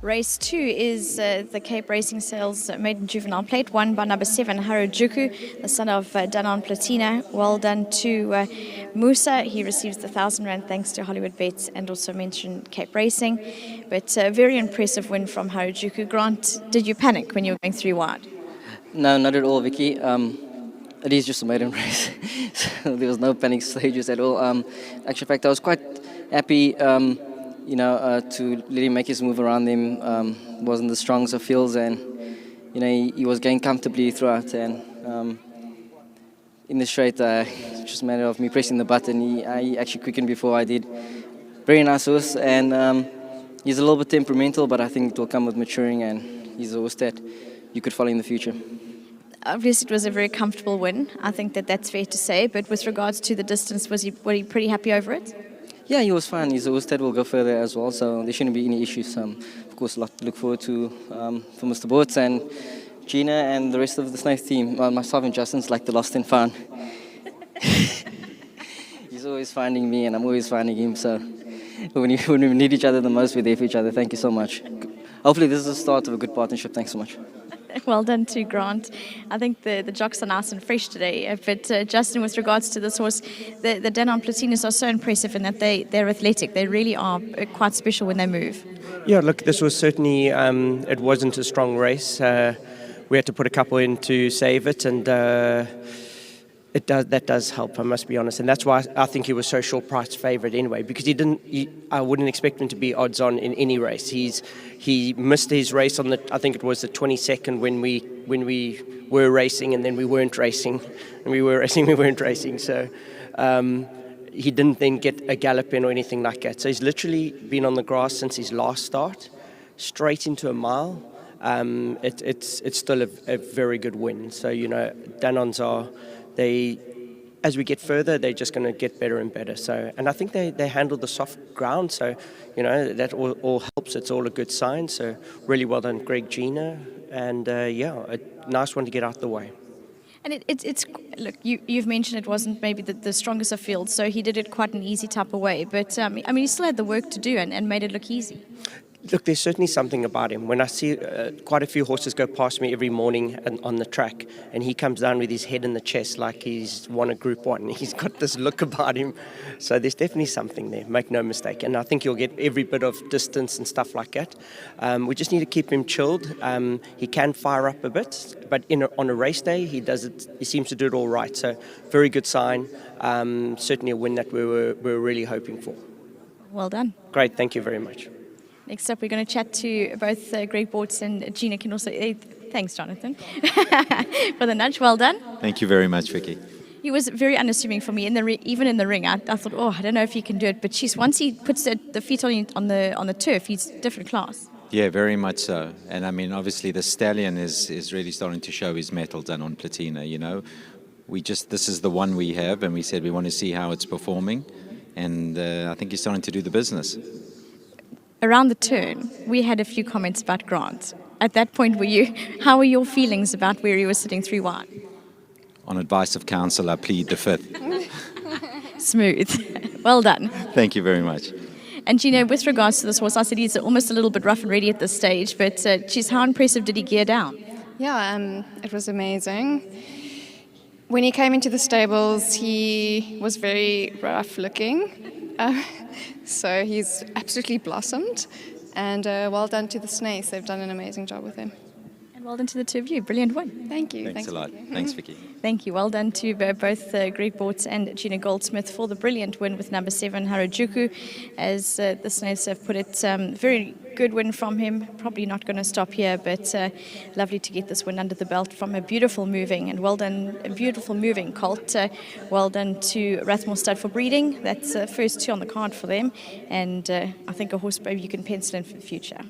Race 2 is the Cape Racing Sales Maiden Juvenile Plate, won by number 7, HARAJUKU, the son of Danon Platina. Well done to Musa. He receives the R1,000 thanks to Hollywoodbets and also mentioned Cape Racing. But a very impressive win from HARAJUKU. Grant, did you panic when you were going 3 wide? No, not at all, Vicky. It is just a maiden race, so there was no panic stages at all. Actually, in fact, I was quite happy, to let him make his move around them. Wasn't the strongest of fields, and he was going comfortably throughout. And in the straight, it's just a matter of me pressing the button. He actually quickened before I did. Very nice horse, and he's a little bit temperamental, but I think it will come with maturing, and he's a horse that you could follow in the future. Obviously, it was a very comfortable win. I think that's fair to say. But with regards to the distance, were you pretty happy over it? Yeah, he was fine. He's a horse that will go further as well, so there shouldn't be any issues. Of course, a lot to look forward to for Mr. Boortz and Gina and the rest of the Snaith team. Myself and Justin's like the lost and found. He's always finding me, and I'm always finding him. So when we need each other the most, we're there for each other. Thank you so much. Hopefully, this is the start of a good partnership. Thanks so much. Well done to Grant. I think the jocks are nice and fresh today. But Justin, with regards to this horse, the Danon Platinas are so impressive in that they're athletic. They really are quite special when they move. Yeah, look, this was certainly, it wasn't a strong race. We had to put a couple in to save it, and that does help, I must be honest. And that's why I think he was so short price favourite anyway, because I wouldn't expect him to be odds on in any race. He missed his race on I think it was the 22nd when we were racing, and then we weren't racing, and we were racing, we weren't racing. So he didn't then get a gallop in or anything like that. So he's literally been on the grass since his last start, straight into a mile. It's still a very good win. So Danons are. As we get further, they're just going to get better and better. So, and I think they handle the soft ground. So, that all helps. It's all a good sign. So, really well done, Greg, Gina, and a nice one to get out the way. And it's look, you've mentioned it wasn't maybe the strongest of fields, so he did it quite an easy type of way. But he still had the work to do and made it look easy. Look, there's certainly something about him. When I see quite a few horses go past me every morning on the track, and he comes down with his head in the chest like he's won a Group 1. He's got this look about him. So there's definitely something there, make no mistake. And I think you'll get every bit of distance and stuff like that. We just need to keep him chilled. He can fire up a bit, but on a race day, he does it. He seems to do it all right. So very good sign. Certainly a win that we were really hoping for. Well done. Great, thank you very much. Next up, we're going to chat to both Greg Boortz and Gina can also. Thanks, Jonathan, for the nudge. Well done. Thank you very much, Vicky. He was very unassuming for me even in the ring. I thought, I don't know if he can do it. But once he puts the feet on the turf, he's different class. Yeah, very much so. And obviously the stallion is really starting to show his mettle done on Platina. This is the one we have, and we said we want to see how it's performing, and I think he's starting to do the business. Around the turn, we had a few comments about Grant. At that point, how were your feelings about where he was sitting 3 wide? On advice of counsel, I plead the 5th. Smooth. Well done. Thank you very much. And Gina, with regards to this horse, I said he's almost a little bit rough and ready at this stage, but how impressive did he gear down? Yeah, it was amazing. When he came into the stables, he was very rough looking. So he's absolutely blossomed, and well done to the Snaiths. They've done an amazing job with him. And well done to the two of you. Brilliant win. Thank you. Thanks a lot. Thanks, Vicky. Thank you. Well done to both Greg Boortz and Gina Goldsmith for the brilliant win with number 7, HARAJUKU. As the Snaiths have put it, very good win from him. Probably not going to stop here, but lovely to get this win under the belt from a beautiful moving colt. Well done to Rathmore Stud for breeding. That's the first 2 on the card for them, and I think a horse maybe you can pencil in for the future.